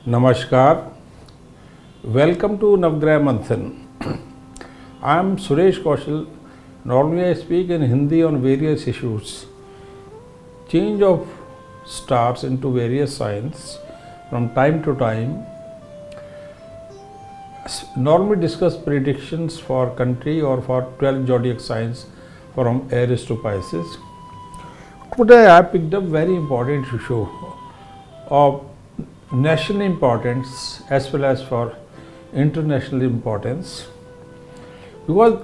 Namaskar. Welcome to Navgrah Manthan. I am Suresh Kaushal. Normally I speak in Hindi on various issues. Change of stars into various signs from time to time. Normally discuss predictions for country or for 12 zodiac signs from Aries to Pisces. Today I picked up very important issue of national importance as well as for international importance, because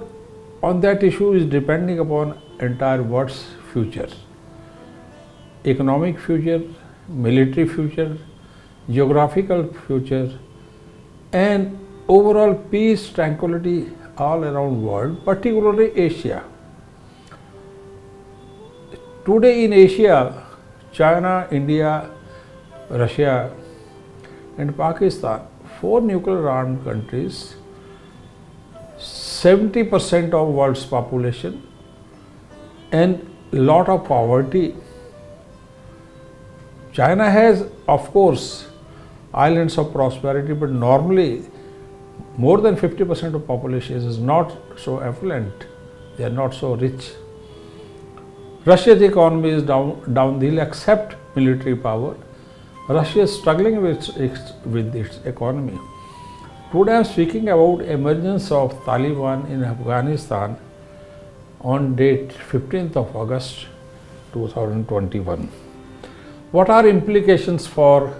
on that issue is depending upon entire world's future, economic future, military future, geographical future, and overall peace, tranquility all around world, particularly Asia. Today in Asia, China, India, Russia and Pakistan, 4 nuclear armed countries, 70% of world's population and lot of poverty. China has of course islands of prosperity, but normally more than 50% of population is not so affluent, they are not so rich. Russia's economy is downhill except military power. Russia is struggling with its economy. Today I am speaking about emergence of Taliban in Afghanistan on date 15th of August 2021. What are implications for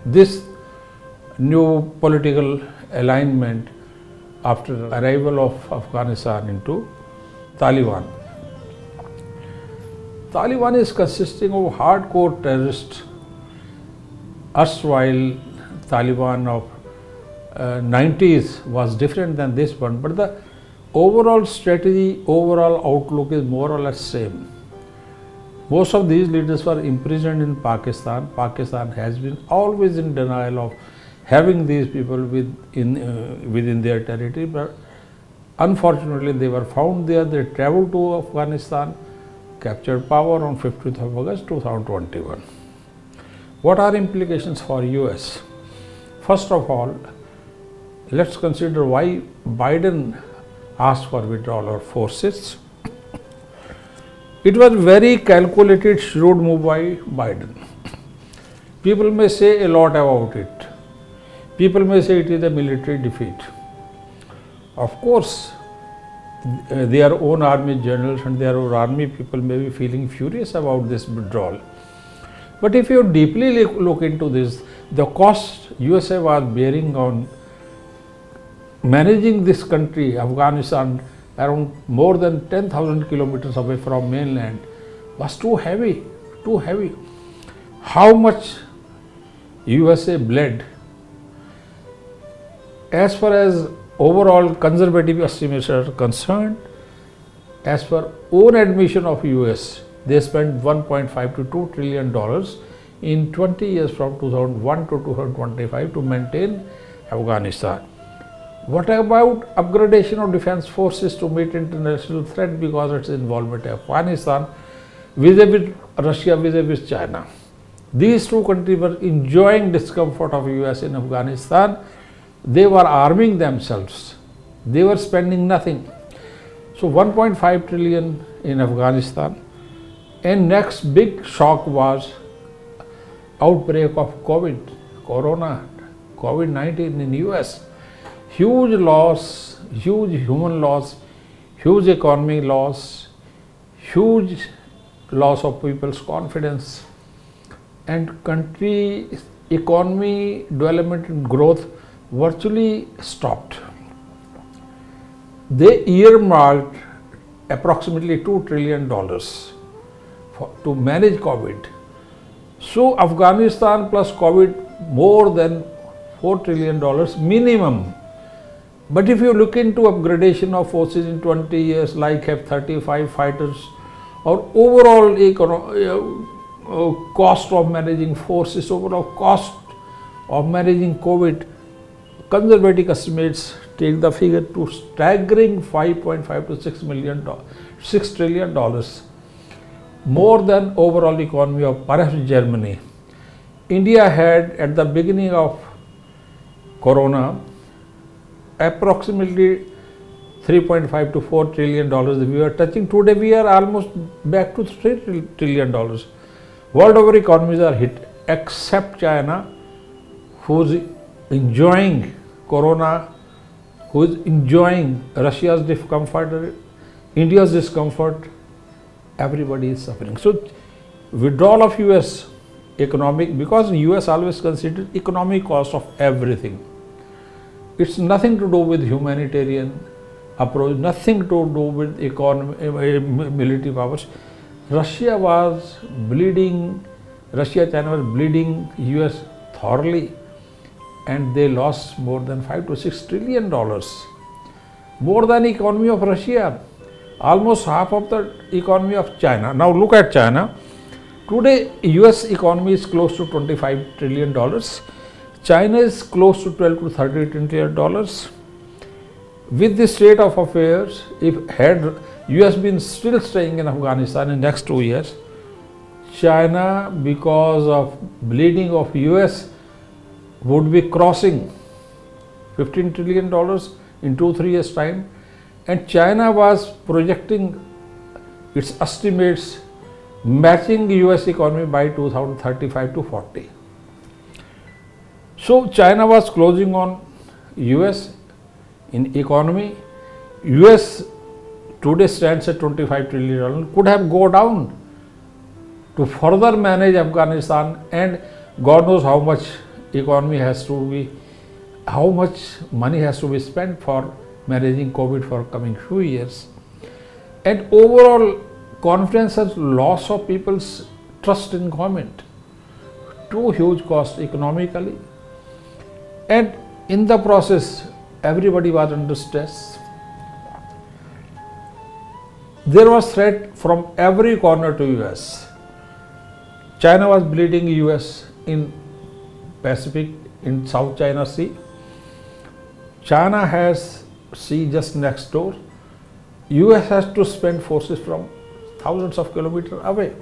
this new political alignment after arrival of Afghanistan into Taliban? Taliban is consisting of hardcore terrorists. Erstwhile Taliban of 90s was different than this one, but the overall strategy, overall outlook is more or less same. Most of these leaders were imprisoned in Pakistan. Pakistan has been always in denial of having these people within their territory, but unfortunately they were found there. They traveled to Afghanistan, captured power on 15th of August 2021. What are implications for US? First of all, let's consider why Biden asked for withdrawal of forces. It was very calculated, shrewd move by Biden. People may say a lot about it. People may say it is a military defeat. Of course, their own army generals and their own army people may be feeling furious about this withdrawal. But if you deeply look into this, the cost USA was bearing on managing this country, Afghanistan, around more than 10,000 kilometers away from mainland, was too heavy, too heavy. How much USA bled? As far as overall conservative estimates are concerned, as per own admission of US, they spent $1.5 to $2 trillion in 20 years from 2001 to 2025 to maintain Afghanistan. What about upgradation of defense forces to meet international threat because its involvement in Afghanistan vis-a-vis Russia, vis-a-vis China? These two countries were enjoying discomfort of US in Afghanistan. They were arming themselves. They were spending nothing. So 1.5 trillion in Afghanistan. And next big shock was outbreak of COVID-19 in US. Huge loss, huge human loss, huge economic loss, huge loss of people's confidence, and country economy development and growth virtually stopped. They earmarked approximately $2 trillion to manage COVID. So Afghanistan plus COVID more than $4 trillion minimum. But if you look into upgradation of forces in 20 years like F-35 fighters or overall cost of managing forces, overall cost of managing COVID, conservative estimates take the figure to staggering $5.5 to $6 trillion, more than overall economy of perhaps Germany. India had at the beginning of Corona approximately 3.5 to 4 trillion dollars we were touching. Today we are almost back to 3 trillion dollars. World over economies are hit except China, who is enjoying Corona, who is enjoying Russia's discomfort, India's discomfort. Everybody is suffering. So withdrawal of US economic, because US always considered economic cost of everything. It's nothing to do with humanitarian approach, nothing to do with economy, military powers. Russia was bleeding, China was bleeding US thoroughly, and they lost more than 5 to 6 trillion dollars. More than economy of Russia, almost half of the economy of China. Now look at China. Today US economy is close to 25 trillion dollars. China is close to 12 to 30 trillion dollars. With this state of affairs, if had US been still staying in Afghanistan in next 2 years, China, because of bleeding of US, would be crossing $15 trillion in 2-3 years time, and China was projecting its estimates matching US economy by 2035 to 40. So China was closing on US in economy. US today stands at $25 trillion, could have go down to further manage Afghanistan, and God knows how much economy has to be, how much money has to be spent for managing COVID for coming few years. And overall confidence has loss of people's trust in government. Too huge cost economically, and in the process everybody was under stress. There was threat from every corner to US. China was bleeding US in Pacific, in South China Sea. China has sea just next door. US has to spend forces from thousands of kilometers away.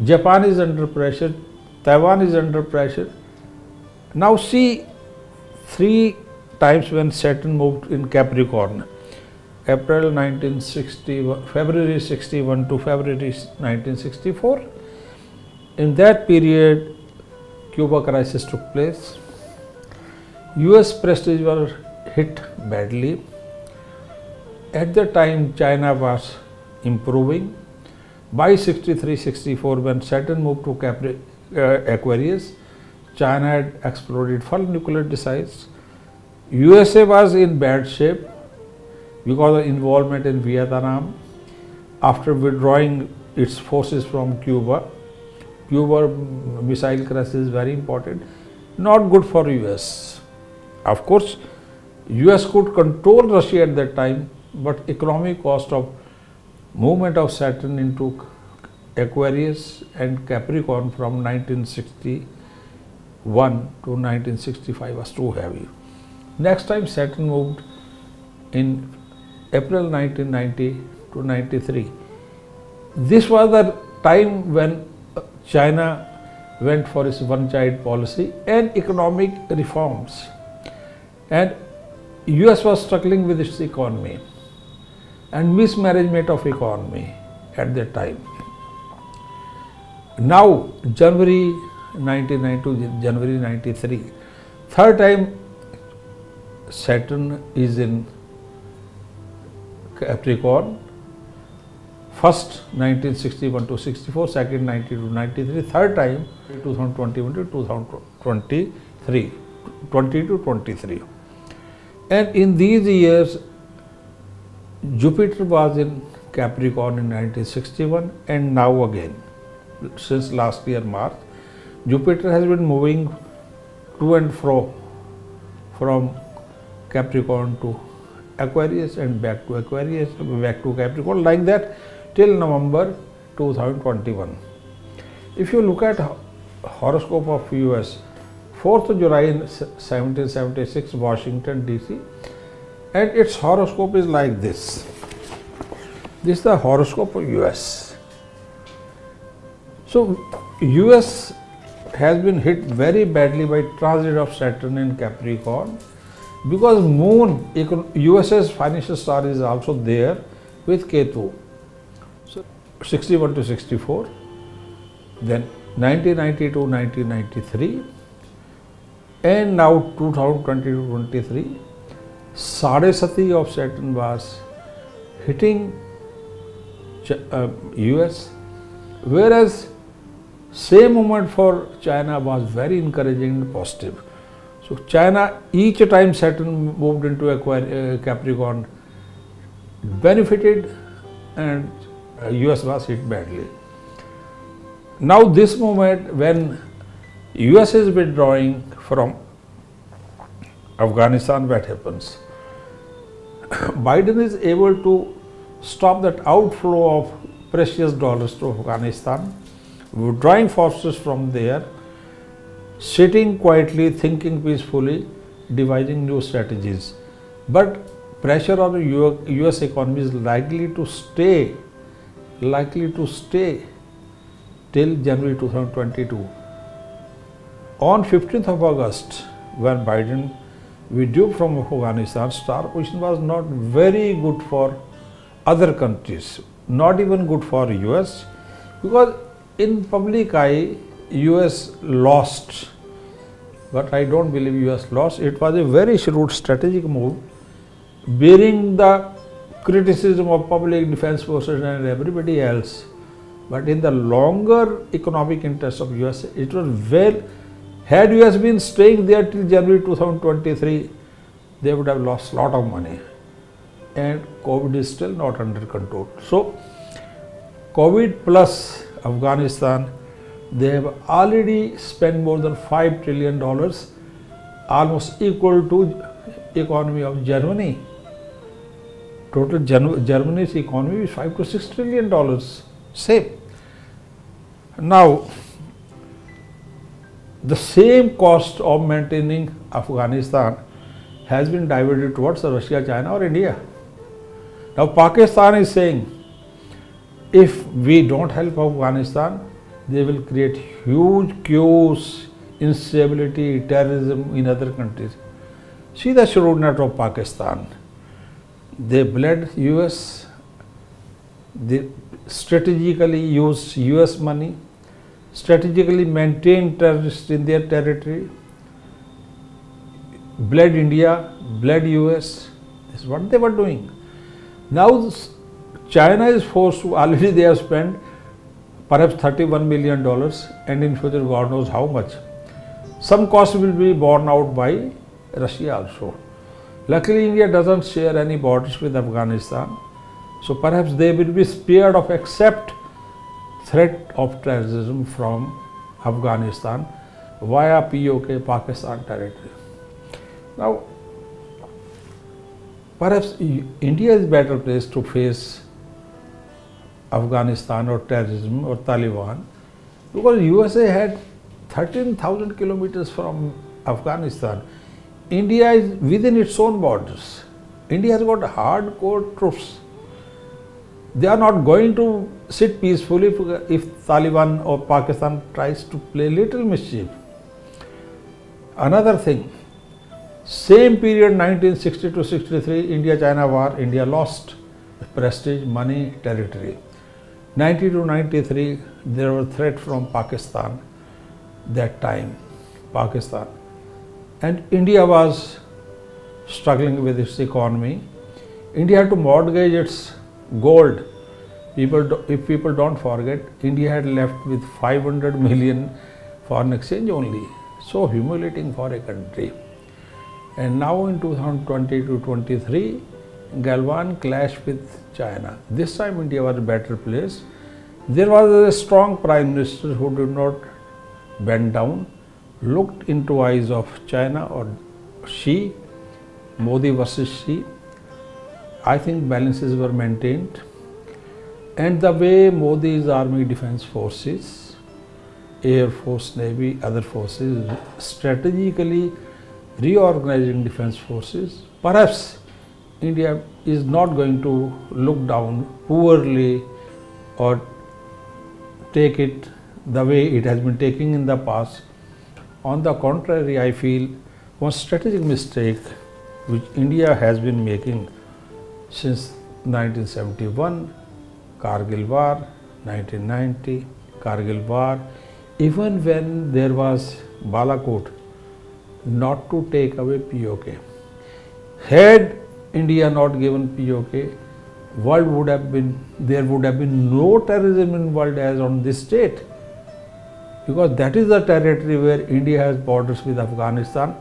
Japan is under pressure, Taiwan is under pressure. Now see 3 times when Saturn moved in Capricorn, April 1961, February 61 to February 1964. In that period, Cuba crisis took place. US prestige were hit badly. At the time, China was improving. By 63-64, when Saturn moved to Aquarius, China had exploded full nuclear missiles. USA was in bad shape because of involvement in Vietnam. After withdrawing its forces from Cuba, Cuba missile crisis is very important, not good for US. Of course, US could control Russia at that time, but economic cost of movement of Saturn into Aquarius and Capricorn from 1961 to 1965 was too heavy. Next time Saturn moved in April 1990 to 93. This was the time when China went for its one-child policy and economic reforms, and US was struggling with its economy and mismanagement of economy at that time. Now January 1992 to January 93, third time Saturn is in Capricorn. First 1961 to 64, second 90 to 93, third time 2021 to 2023, 20 to 23. And in these years, Jupiter was in Capricorn in 1961, and now again, since last year March, Jupiter has been moving to and fro from Capricorn to Aquarius and back to Aquarius, back to Capricorn, like that till November 2021. If you look at horoscope of US, 4th July in 1776, Washington DC, and its horoscope is like this. This is the horoscope of US. So US has been hit very badly by transit of Saturn in Capricorn, because Moon, US's financial star, is also there with Ketu. So 61 to 64, then 1992, 1993, and now 2020-23, Sade Sati of Saturn was hitting US, whereas same moment for China was very encouraging and positive. So China, each time Saturn moved into Capricorn, benefited, and US was hit badly. Now this moment when US is withdrawing from Afghanistan, what happens? Biden is able to stop that outflow of precious dollars to Afghanistan, withdrawing forces from there, sitting quietly, thinking peacefully, devising new strategies. But pressure on the US economy is likely to stay till January 2022. On 15th of August, when Biden withdrew from Afghanistan, star position was not very good for other countries, not even good for US, because in public eye, US lost, but I don't believe US lost. It was a very shrewd strategic move, bearing the criticism of public, defense forces and everybody else. But in the longer economic interest of US, it was well. Had US been staying there till January 2023, they would have lost a lot of money, and COVID is still not under control. So COVID plus Afghanistan, they have already spent more than $5 trillion, almost equal to economy of Germany. Total Germany's economy is $5 to $6 trillion, same. Now, the same cost of maintaining Afghanistan has been diverted towards Russia, China or India. Now Pakistan is saying, if we don't help Afghanistan, they will create huge chaos, instability, terrorism in other countries. See the shrewdness of Pakistan. They bled US, they strategically used US money, strategically maintained terrorists in their territory, bled India, bled US. This is what they were doing. Now China is forced to, already they have spent perhaps $31 million, and in future God knows how much. Some cost will be borne out by Russia also. Luckily India doesn't share any borders with Afghanistan, so perhaps they will be spared of except threat of terrorism from Afghanistan via POK, Pakistan territory. Now perhaps India is better placed to face Afghanistan or terrorism or Taliban, because USA had 13,000 kilometers from Afghanistan. India is within its own borders. India has got hardcore troops. They are not going to sit peacefully if Taliban or Pakistan tries to play little mischief. Another thing, same period 1960 to 63, India-China war, India lost prestige, money, territory. 90 to 93, there was threat from Pakistan that time, Pakistan. And India was struggling with its economy. India had to mortgage its gold. If people don't forget, India had left with 500 million foreign exchange only. So humiliating for a country. And now in 2020 to 23, Galwan clashed with China. This time India was a better place. There was a strong Prime Minister who did not bend down, looked into eyes of China or Xi, Modi versus Xi. I think balances were maintained. And the way Modi's army defense forces, Air Force, Navy, other forces, strategically reorganizing defense forces, perhaps India is not going to look down poorly or take it the way it has been taking in the past. On the contrary, I feel one strategic mistake which India has been making since 1971, Kargil War, 1990, Kargil War, even when there was Balakot, not to take away POK. Had India not given POK, world would have been, there would have been no terrorism in world as on this date, because that is the territory where India has borders with Afghanistan,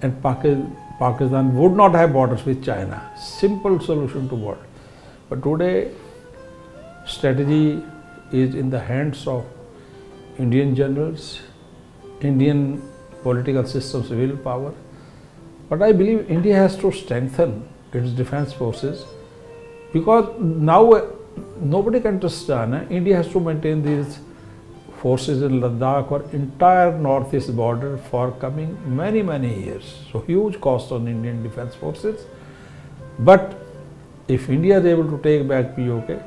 and Pakistan would not have borders with China. Simple solution to world. But today, strategy is in the hands of Indian generals, Indian political system's willpower. But I believe India has to strengthen its defense forces, because now nobody can understand. India has to maintain these forces in Ladakh or entire northeast border for coming many years. So huge cost on Indian defense forces. But if India is able to take back POK,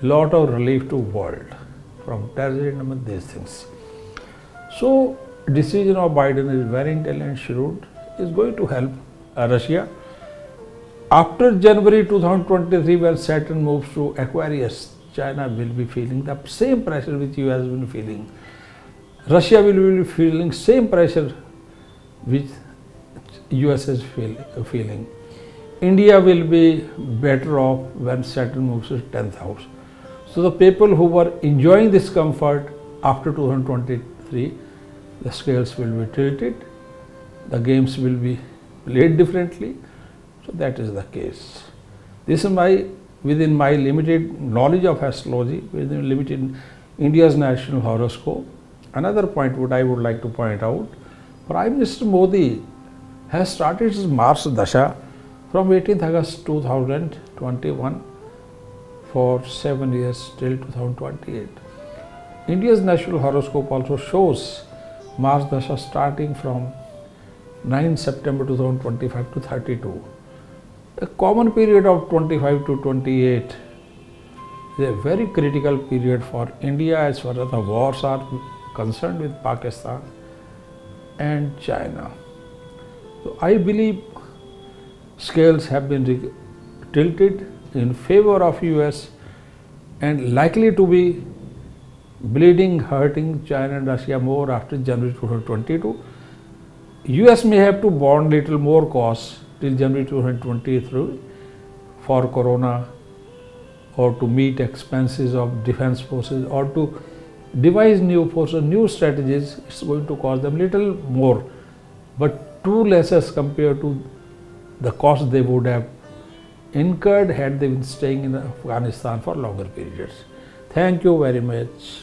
lot of relief to world from terrorism and these things. So decision of Biden is very intelligent, shrewd, is going to help Russia. After January 2023, when Saturn moves to Aquarius, China will be feeling the same pressure which US has been feeling. Russia will be feeling same pressure which US is feeling. India will be better off when Saturn moves to 10th house. So the people who were enjoying this comfort after 2023, the scales will be tilted, the games will be played differently. So that is the case. This is within my limited knowledge of astrology, within limited India's national horoscope. Another point what I would like to point out, Prime Minister Modi has started his Mars Dasha from 18th August 2021 for 7 years till 2028. India's national horoscope also shows Mars Dasha starting from 9 September 2025 to 32. A common period of 25 to 28 is a very critical period for India as far as the wars are concerned with Pakistan and China. So I believe scales have been tilted in favor of US and likely to be bleeding, hurting China and Russia more after January 2022. US may have to bond little more costs till January 2023 for corona, or to meet expenses of defense forces, or to devise new forces, new strategies. It's going to cost them little more, but too less as compared to the cost they would have incurred had they been staying in Afghanistan for longer periods. Thank you very much.